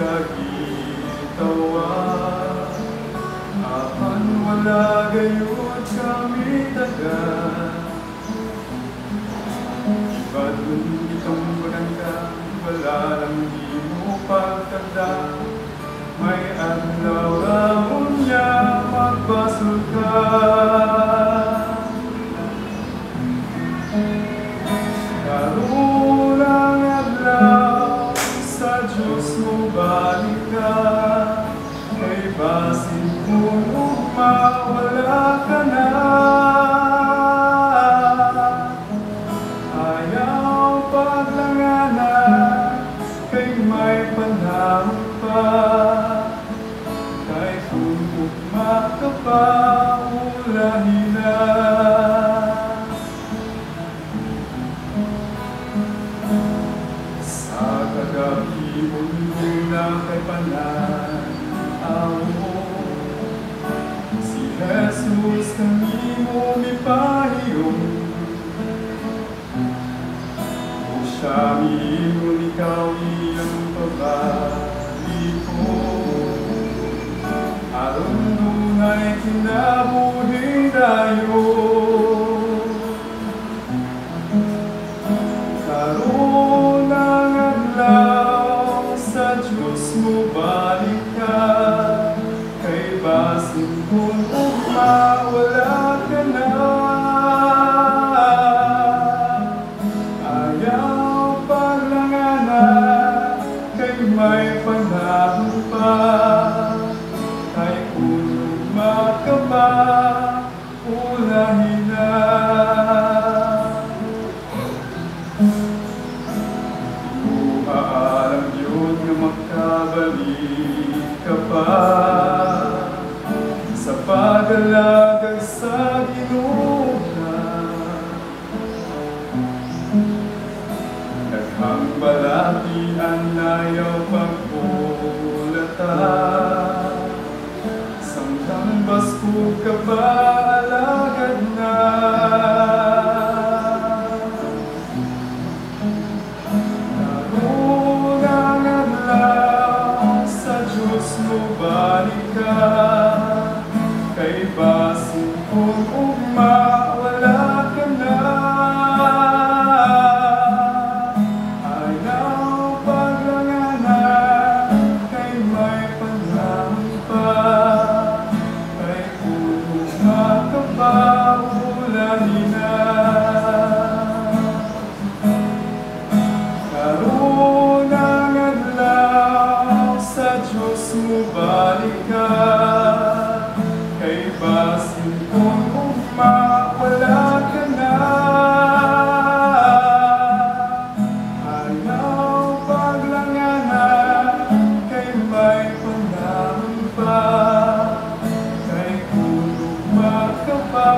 sa gitawan. Apan wala gayud kami taga. Ibadun itong barangga, wala lang di mo pagtanda. May adlaw ramon niya magbasol ka. Karoon ang adlaw, sa Diyos mo balik ka. Kay basin kung mawala ka na. Ayaw paglanganan, kay may panahon pa. Kay kung ugma ka pa, ulahin na. Sa kagabi undong na kay pananaw mo, si Jesus kami mo mipahiyong. O siya miingon ikaw iyang pabliko, aron dunay kinabuhi dayo. Karoon ang adlaw, sa Diyos mo balik ka. Kay basin kung ugma wala ka na. Ayaw paglanganan, kay may panahon pa. Kay kung ugma ka pa, ulahin na. Maalam yun nga makabalik ka pa. Sa pag-alagad sa Ginoo ka. Daghang balakian ayaw pagpulata. Samtang baskog ka ba alagad na. Karoon ang adlaw, sa Diyos mo balik ka. Kay basin kung ugma wala ka na. Ayaw paglanganan, kay may panahon pa. Kay kung ugma ka pa, ulahin na. Karoon ang adlaw, sa Diyos mo balik ka. Kay basin kung ugma wala ka na. Ayaw paglanganan, kay may panahon pa. Kay kung ugma ka pa,